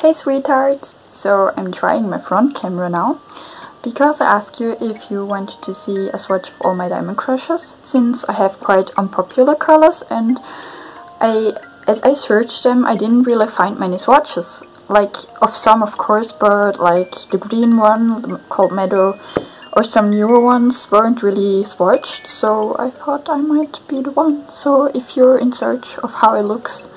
Hey sweethearts! So I'm trying my front camera now because I asked you if you wanted to see a swatch of all my diamond crushes, since I have quite unpopular colors and as I searched them I didn't really find many swatches. Like of some of course, but like the green one called Meadow or some newer ones weren't really swatched, so I thought I might be the one. So if you're in search of how it looks,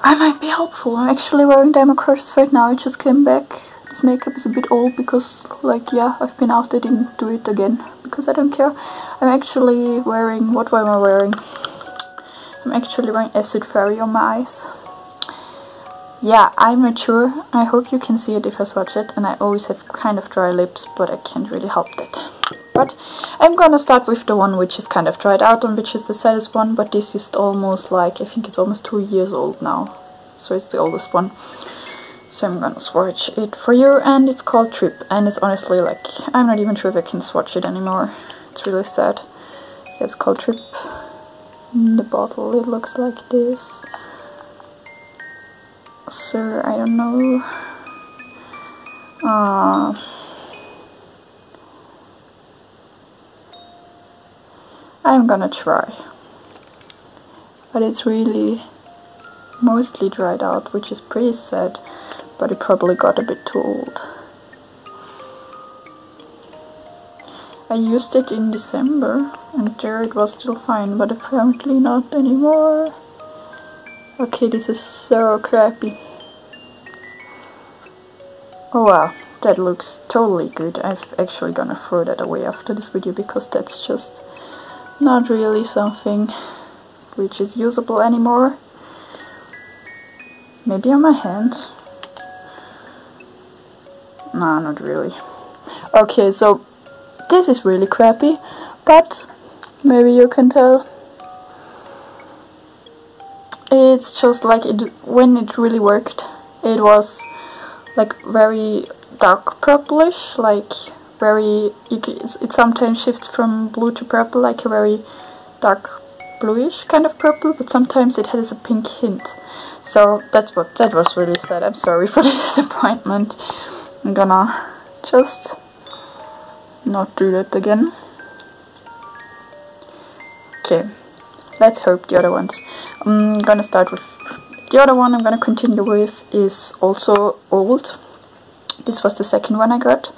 I might be helpful. I'm actually wearing diamond crushes right now. I just came back. This makeup is a bit old because, like, yeah, I've been out. I didn't do it again because I don't care. I'm actually wearing, what am I wearing? I'm actually wearing Acid Fairy on my eyes. Yeah, I'm mature. I hope you can see it if I swatch it, and I always have kind of dry lips, but I can't really help that. But I'm gonna start with the one which is kind of dried out and which is the saddest one, but this is almost like, I think it's almost 2 years old now, so it's the oldest one. So I'm gonna swatch it for you, and it's called Trip, and it's honestly like, I'm not even sure if I can swatch it anymore. It's really sad. Yeah, it's called Trip. In the bottle it looks like this. So I don't know. I'm gonna try. But it's really mostly dried out, which is pretty sad, but it probably got a bit too old. I used it in December and there it was still fine, but apparently not anymore. Okay, this is so crappy. Oh wow, that looks totally good. I'm actually gonna throw that away after this video because that's just not really something which is usable anymore. Maybe on my hand? Nah, not really. Okay, so this is really crappy, but maybe you can tell. It's just like when it really worked, it was like very dark purplish, like very, it sometimes shifts from blue to purple, like a very dark bluish kind of purple, but sometimes it has a pink hint. So that was really sad. I'm sorry for the disappointment. I'm gonna just not do that again. Okay, let's hope the other ones. I'm gonna start with the other one I'm gonna continue with is also old. This was the second one I got,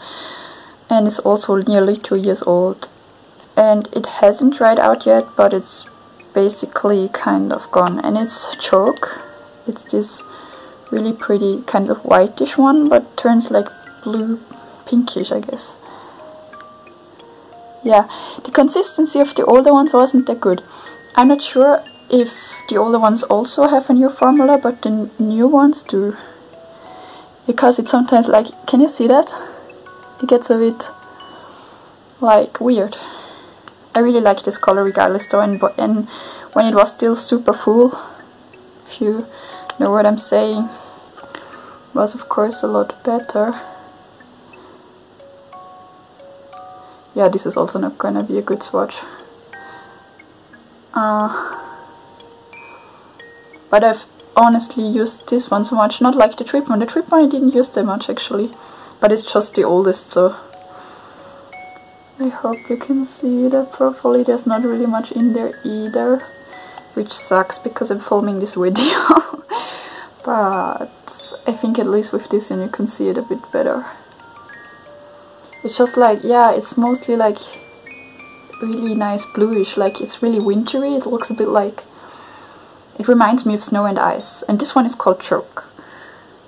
and it's also nearly 2 years old, and it hasn't dried out yet, but it's basically kind of gone, and it's Choke. It's this really pretty kind of whitish one, but turns like blue pinkish, I guess. Yeah, the consistency of the older ones wasn't that good. I'm not sure if the older ones also have a new formula, but the new ones do. Because it's sometimes like, can you see that? It gets a bit like weird. I really like this color regardless though, and when it was still super full, if you know what I'm saying, was of course a lot better. Yeah, this is also not gonna be a good swatch. But I've honestly used this one so much, not like the Trip one. The Trip one I didn't use that much actually, but it's just the oldest, so I hope you can see that properly. There's not really much in there either, which sucks because I'm filming this video. But I think at least with this one you can see it a bit better. It's just like, yeah, it's mostly like really nice bluish, like it's really wintry. It looks a bit like, it reminds me of Snow and Ice. And this one is called Choke.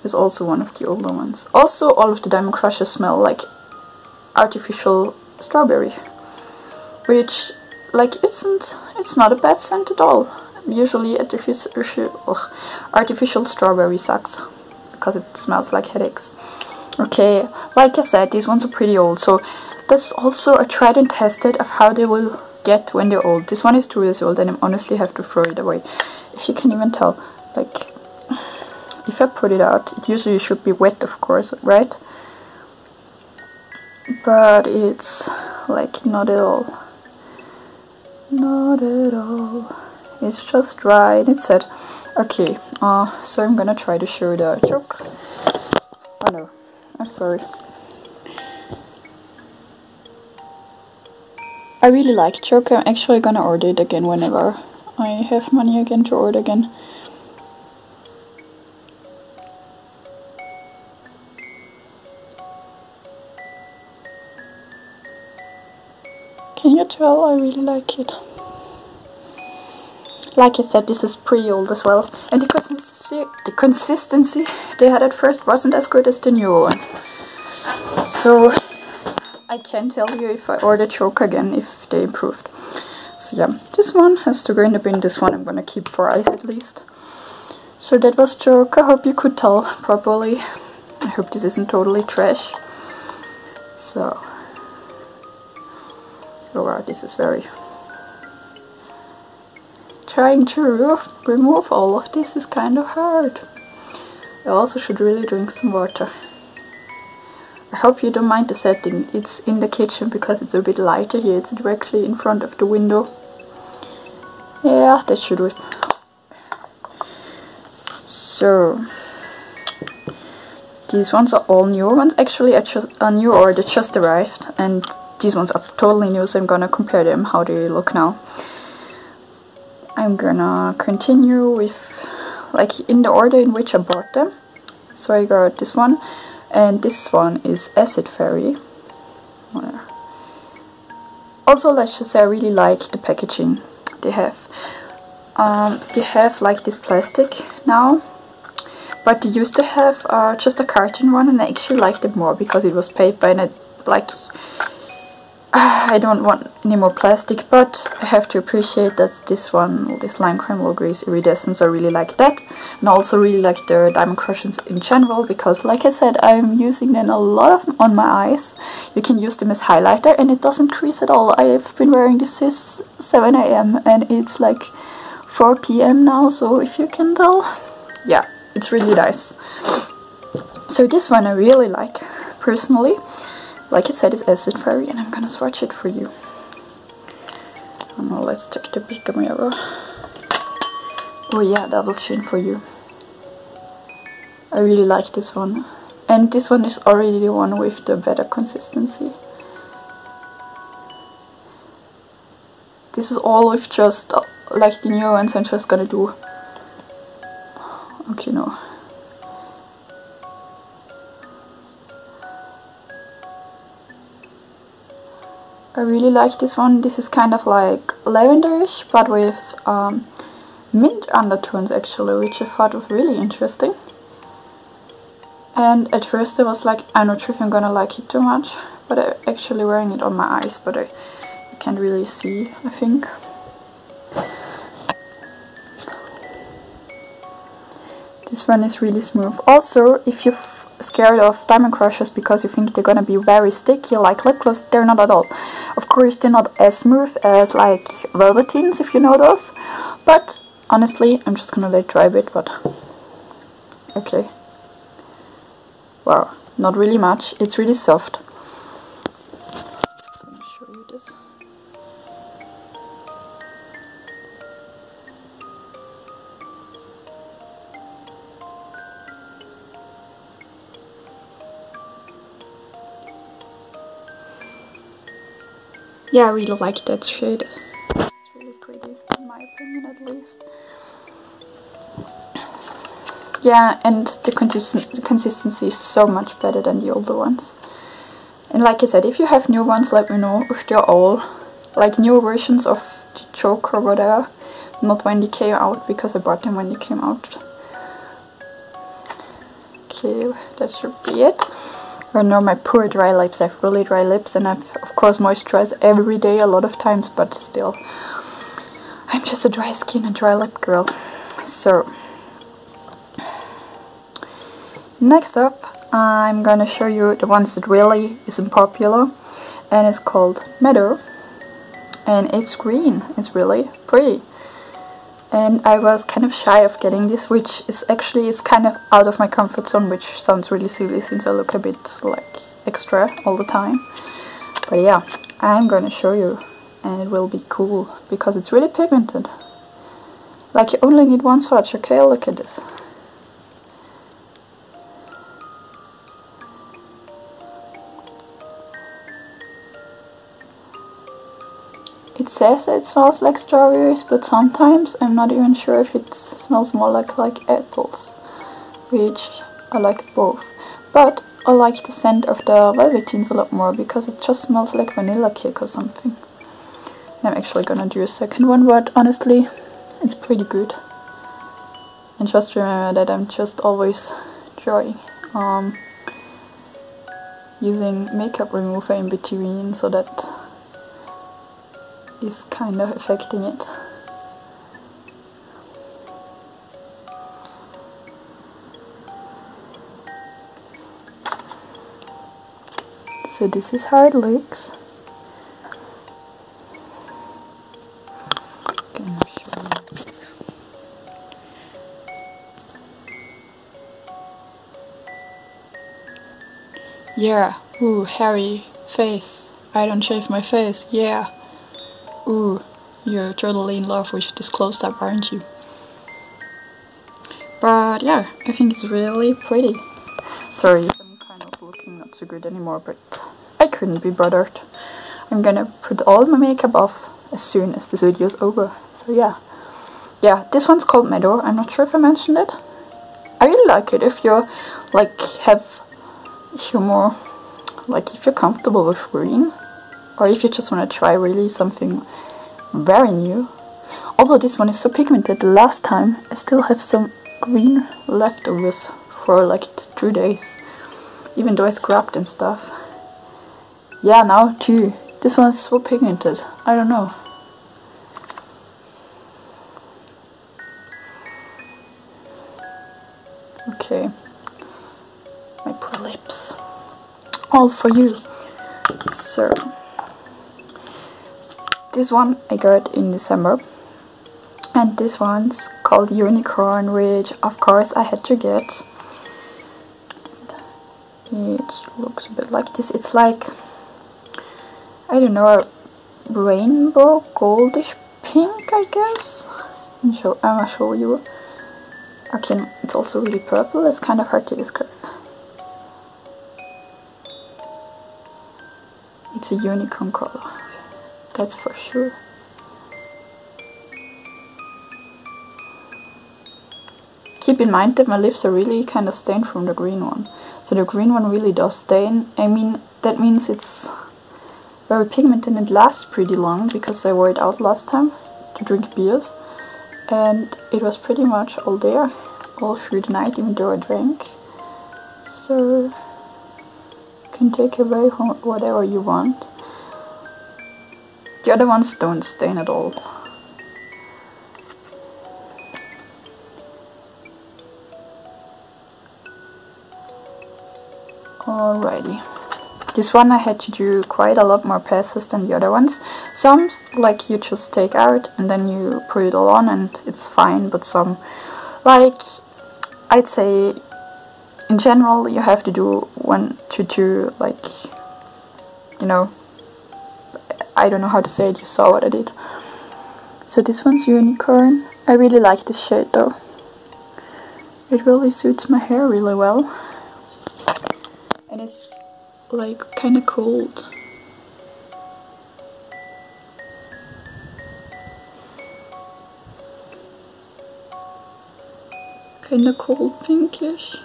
It's also one of the older ones. Also, all of the diamond crushes smell like artificial strawberry, which, like, it's not a bad scent at all. Usually artificial strawberry sucks because it smells like headaches. Okay, like I said, these ones are pretty old, so that's also a tried and tested of how they will get when they're old. This one is 2 years old and I honestly have to throw it away. If you can even tell, like, if I put it out, it usually should be wet, of course, right? But it's like not at all. Not at all. It's just dry and it's sad. Okay, so I'm gonna try to show the joke. Oh no, I'm sorry. I really like choke. I'm actually gonna order it again whenever I have money again to order again. Can you tell? I really like it. Like I said, this is pretty old as well, and the consistency they had at first wasn't as good as the newer ones. So I can't tell you if I order choke again if they improved. So yeah, this one has to go in the bin. This one I'm gonna keep for ice at least. So that was choke. I hope you could tell properly. I hope this isn't totally trash. So, oh wow, this is very... Trying to remove all of this is kind of hard. I also should really drink some water. I hope you don't mind the setting. It's in the kitchen because it's a bit lighter here. It's directly in front of the window. Yeah, that should do it. So, these ones are all newer ones. Actually, a new order just arrived, and these ones are totally new, so I'm gonna compare them, how they look now. I'm gonna continue with, like, in the order in which I bought them. So I got this one, and this one is Acid Fairy. Also, let's just say I really like the packaging they have. They have like this plastic now, but they used to have just a carton one, and I actually liked it more because it was paper, and I don't want any more plastic, but I have to appreciate that this one, this LIMECRIME logo is iridescent, so I really like that. And I also really like the Diamond Crushers in general, because like I said, I'm using them a lot on my eyes. You can use them as highlighter and it doesn't crease at all. I've been wearing this since 7 AM and it's like 4 PM now, so if you can tell, yeah, it's really nice. So this one I really like, personally. Like I said, it's Acid Fairy, and I'm gonna swatch it for you. Now let's take the bigger mirror. Oh yeah, double chin for you. I really like this one. And this one is already the one with the better consistency. This is all with just, like the new ones I'm just gonna do. Okay, no. I really like this one. This is kind of like lavenderish, but with mint undertones actually, which I thought was really interesting. And at first I was like, I'm not sure if I'm gonna like it too much, but I'm actually wearing it on my eyes, but I can't really see, I think. This one is really smooth. Also, if you're scared of Diamond Crushers because you think they're gonna be very sticky like lip gloss, they're not at all. Of course, they're not as smooth as like Velvetines, if you know those, but honestly, I'm just gonna let it dry a bit, but okay. Wow, not really much. It's really soft. Let me show you this. Yeah, I really like that shade. It's really pretty, in my opinion at least. Yeah, and the consistency is so much better than the older ones. And like I said, if you have new ones, let me know if they're all like new versions of the Joke or whatever. Not when they came out, because I bought them when they came out. Okay, that should be it. I know my poor dry lips. I have really dry lips, and I've of course moisturize every day a lot of times, but still, I'm just a dry skin and dry lip girl. So next up, I'm gonna show you the ones that really isn't popular, and it's called Meadow, and it's green. It's really pretty. And I was kind of shy of getting this, which is actually kind of out of my comfort zone, which sounds really silly since I look a bit like extra all the time. But yeah, I'm gonna show you, and it will be cool because it's really pigmented. Like, you only need one swatch. Okay, look at this. It says it smells like strawberries, but sometimes I'm not even sure if it smells more like apples, which I like both. But I like the scent of the velveteens a lot more because it just smells like vanilla cake or something. And I'm actually gonna do a second one, but honestly, it's pretty good. And just remember that I'm just always trying using makeup remover in between, so that is kind of affecting it. So this is how it looks. Yeah, ooh, hairy face. I don't shave my face, yeah. Ooh, you're totally in love with this close-up, aren't you? But yeah, I think it's really pretty. Sorry, I'm kind of looking not so good anymore, but I couldn't be bothered. I'm gonna put all my makeup off as soon as this video is over. So yeah. Yeah, this one's called Meadow. I'm not sure if I mentioned it. I really like it if you're like if you're comfortable with green, or if you just want to try really something very new. Also, this one is so pigmented. The last time I still have some green leftovers for like 2 days, even though I scrubbed and stuff. Yeah, now too. This one's so pigmented. I don't know. Okay, my poor lips. All for you. So, this one I got in December, and this one's called Unicorn, which of course I had to get. It looks a bit like this. It's like, I don't know, a rainbow goldish pink, I guess. I'll show you. Okay, it's also really purple. It's kind of hard to describe. It's a unicorn color, that's for sure. Keep in mind that my lips are really kind of stained from the green one. So the green one really does stain. I mean, that means it's very pigmented and it lasts pretty long, because I wore it out last time to drink beers. And it was pretty much all there, all through the night, even though I drank. So you can take away whatever you want. The other ones don't stain at all. Alrighty. This one I had to do quite a lot more passes than the other ones. Some, like, you just take out and then you put it all on and it's fine, but some, like, I'd say in general you have to do 1 to 2, like, you know, I don't know how to say it, you saw what I did. So this one's Unicorn. I really like this shade though. It really suits my hair really well. And it's like kind of cold. Kind of cold pinkish.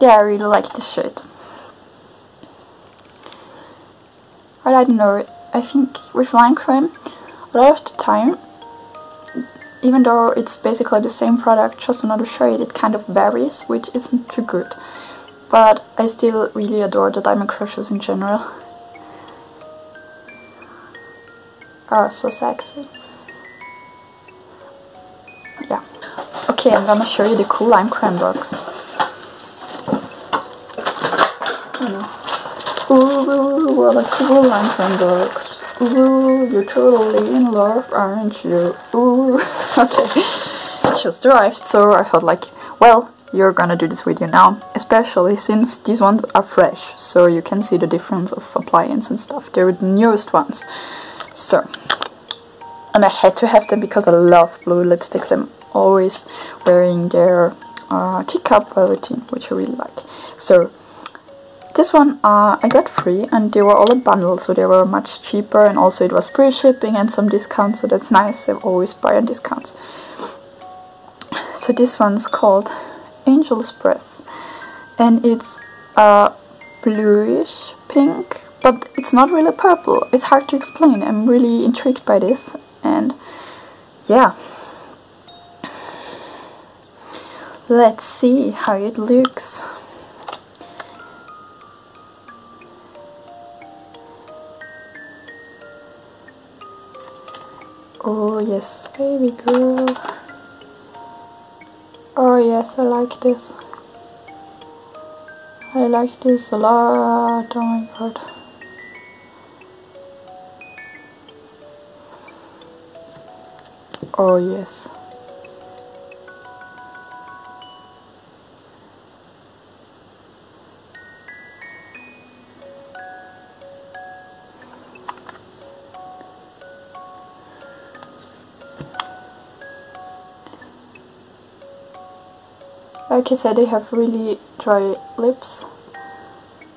Yeah, I really like this shade. But I don't know, I think with LIMECRIME, a lot of the time, even though it's basically the same product, just another shade, it kind of varies, which isn't too good. But I still really adore the Diamond Crushes in general. Oh, so sexy. Yeah. Okay, I'm gonna show you the cool LIMECRIME box. Ooh, what a cool LIMECRIME box. Ooh, you're totally in love, aren't you? Ooh. Okay, it just arrived, so I thought like, well, you're gonna do this video now, especially since these ones are fresh, so you can see the difference of appliance and stuff. They're the newest ones. So, and I had to have them because I love blue lipsticks. I'm always wearing their teacup velveteen, which I really like. So this one I got free, and they were all a bundle, so they were much cheaper, and also it was free shipping and some discounts, so that's nice. I always buy on discounts. So this one's called Angel's Breath, and it's a bluish pink, but it's not really purple. It's hard to explain. I'm really intrigued by this, and yeah, let's see how it looks. Oh yes, baby girl. Oh yes, I like this. I like this a lot. Oh my god. Oh yes. Like I said, I have really dry lips.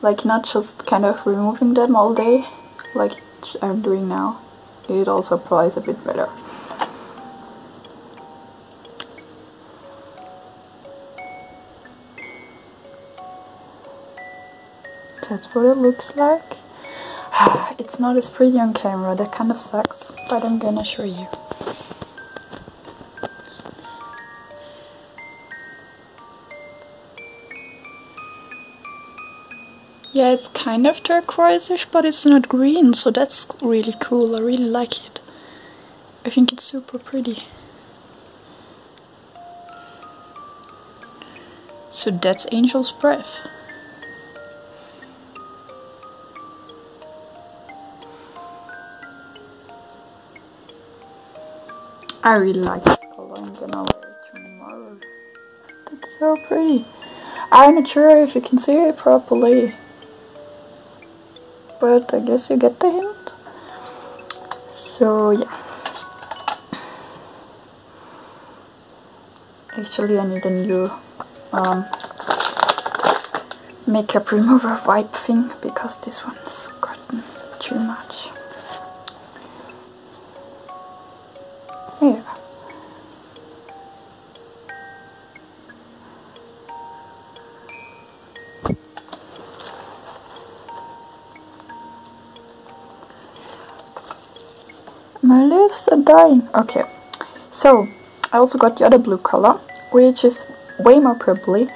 Like, not just kind of removing them all day, like I'm doing now. It also applies a bit better. That's what it looks like. It's not as pretty on camera, that kind of sucks, but I'm gonna show you. Yeah, it's kind of turquoise-ish, but it's not green, so that's really cool. I really like it. I think it's super pretty. So that's Angel's Breath. I really like this color. I'm gonna wear it tomorrow. That's so pretty. I'm not sure if you can see it properly, but I guess you get the hint. So yeah. Actually, I need a new makeup remover wipe thing, because this one's gotten too much. Yeah. My lips are dying. Okay, so I also got the other blue color, which is way more purpley,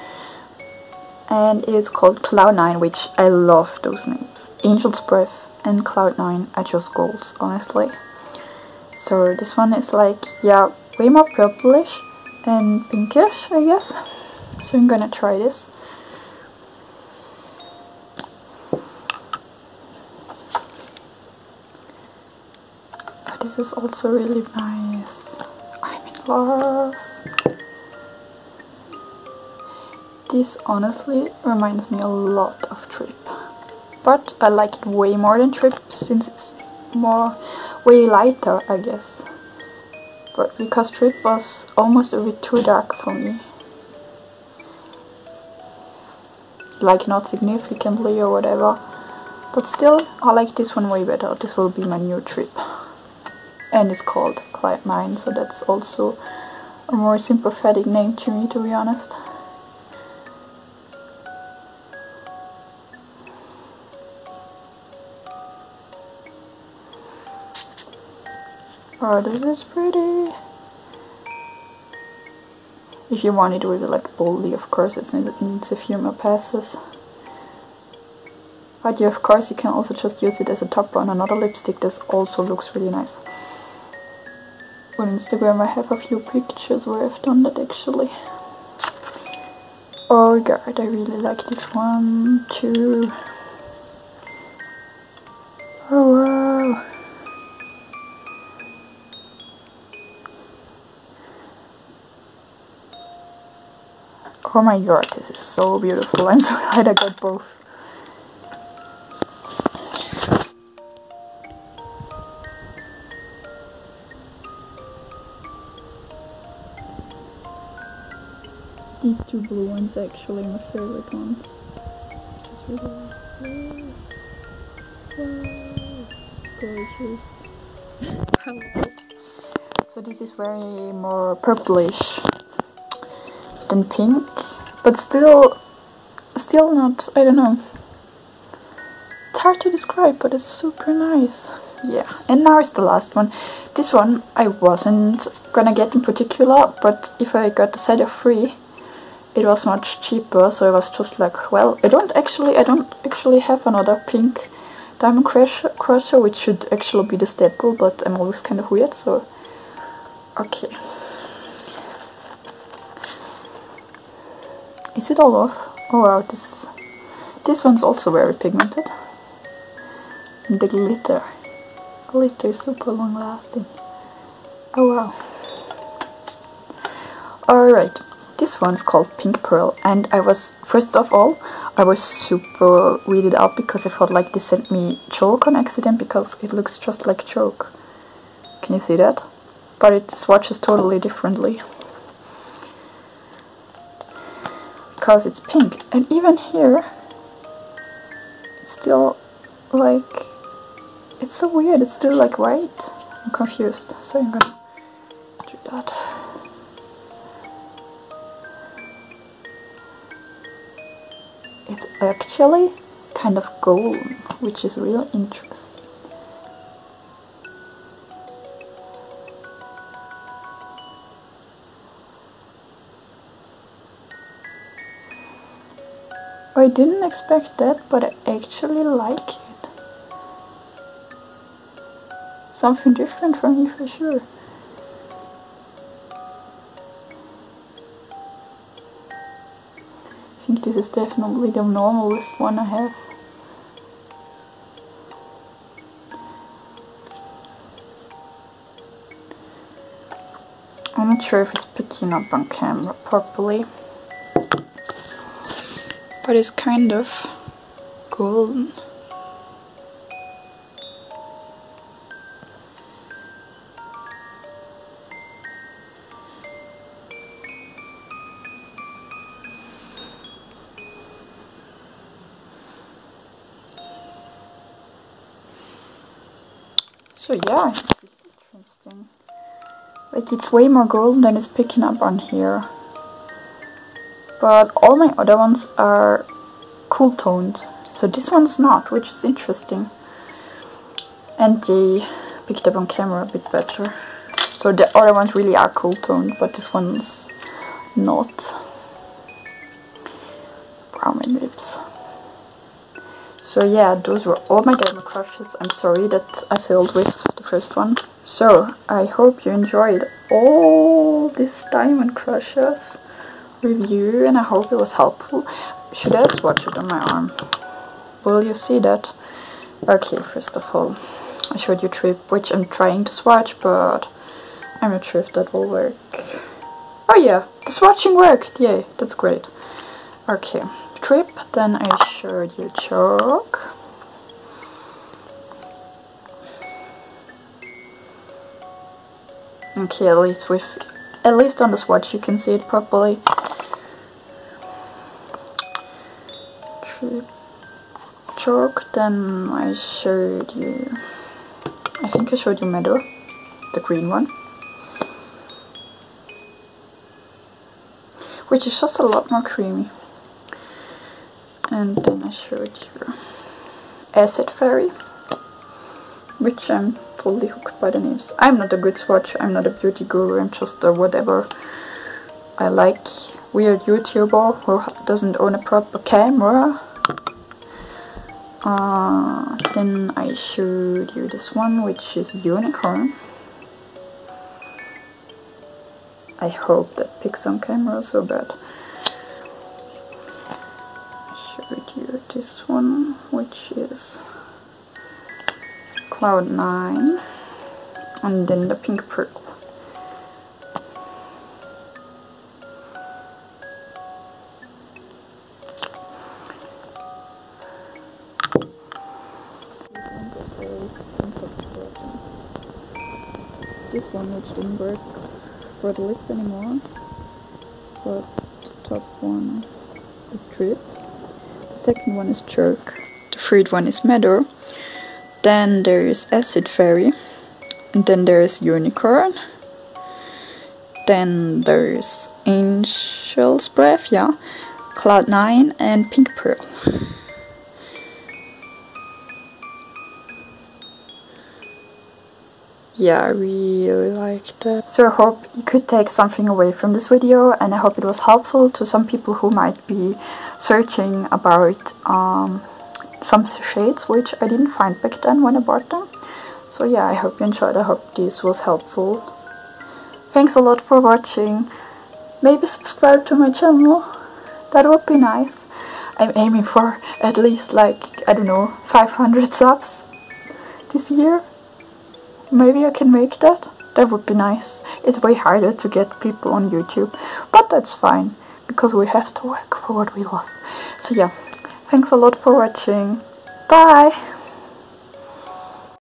and it's called Cloud9, which I love those names. Angel's Breath and Cloud9 are just goals, honestly. So this one is like, yeah, way more purplish and pinkish, I guess. So I'm gonna try this. This is also really nice. I'm in love. This honestly reminds me a lot of Trip, but I like it way more than Trip since it's way lighter, I guess. But because Trip was almost a bit too dark for me. Like, not significantly or whatever, but still I like this one way better. This will be my new Trip. And it's called Cloud9, so that's also a more sympathetic name to me, to be honest. Oh, this is pretty. If you want it really like boldly, of course, it needs a few more passes. But yeah, of course, you can also just use it as a topper on another lipstick. This also looks really nice. On Instagram I have a few pictures where I've done that actually. Oh god, I really like this one too. Oh wow. Oh my god, this is so beautiful. I'm so glad I got both. These two blue ones are actually my favorite ones. Just really gorgeous. So this is very more purplish than pink, but still not, I don't know. It's hard to describe, but it's super nice. Yeah, and now is the last one. This one I wasn't gonna get in particular, but if I got the set of 3, it was much cheaper, so I was just like, well, I don't actually have another pink diamond crusher, which should actually be the staple, but I'm always kind of weird, so okay. Is it all off? Oh wow, this one's also very pigmented. And the glitter is super long lasting. Oh wow. Alright, this one's called Pink Pearl, and first of all, I was super weirded out because I felt like they sent me chalk on accident because it looks just like chalk. Can you see that? But it swatches totally differently. Because it's pink, and even here, it's still like, it's so weird, it's still like white. I'm confused, so I'm gonna do that. It's actually kind of golden, which is really interesting. I didn't expect that, but I actually like it. Something different for me for sure. I think this is definitely the normalest one I have. I'm not sure if it's picking up on camera properly, but it's kind of golden. So yeah, it's interesting. Like, it's way more golden than it's picking up on here. But all my other ones are cool toned. So this one's not, which is interesting. And they picked up on camera a bit better. So the other ones really are cool toned, but this one's not. Brown my lips. So yeah, those were all my diamond crushes. I'm sorry that I failed with the first one. So I hope you enjoyed all these diamond crushes review, and I hope it was helpful. Should I swatch it on my arm? Will you see that? Okay, first of all, I showed you Trip, which I'm trying to swatch, but I'm not sure if that will work. Oh yeah, the swatching worked! Yay, that's great. Okay, Trip, then I showed you Chalk. Okay, at least on the swatch you can see it properly. Trip, Chalk, then I showed you, I think I showed you Meadow, the green one, which is just a lot more creamy. And then I showed you Acid Fairy, which I'm totally hooked by the names. I'm not a good swatcher, I'm not a beauty guru, I'm just a whatever. I like weird YouTuber who doesn't own a proper camera. Then I showed you this one, which is Unicorn. I hope that picks on camera so bad. I showed you this one, which is Cloud 9, and then the Pink Pearl. one which didn't work for the lips anymore, but the top one is Trip, the second one is Jerk, the third one is Meadow, then there is Acid Fairy, and then there is Unicorn, then there's Angel's Breath, yeah, Cloud9 and Pink Pearl. Yeah, I really like that. So I hope you could take something away from this video, and I hope it was helpful to some people who might be searching about some shades which I didn't find back then when I bought them. So yeah, I hope you enjoyed. I hope this was helpful. Thanks a lot for watching. Maybe subscribe to my channel. That would be nice. I'm aiming for at least, like, I don't know, 500 subs this year. Maybe I can make that. That would be nice. It's way harder to get people on YouTube, but that's fine, because we have to work for what we love. So yeah, thanks a lot for watching. Bye!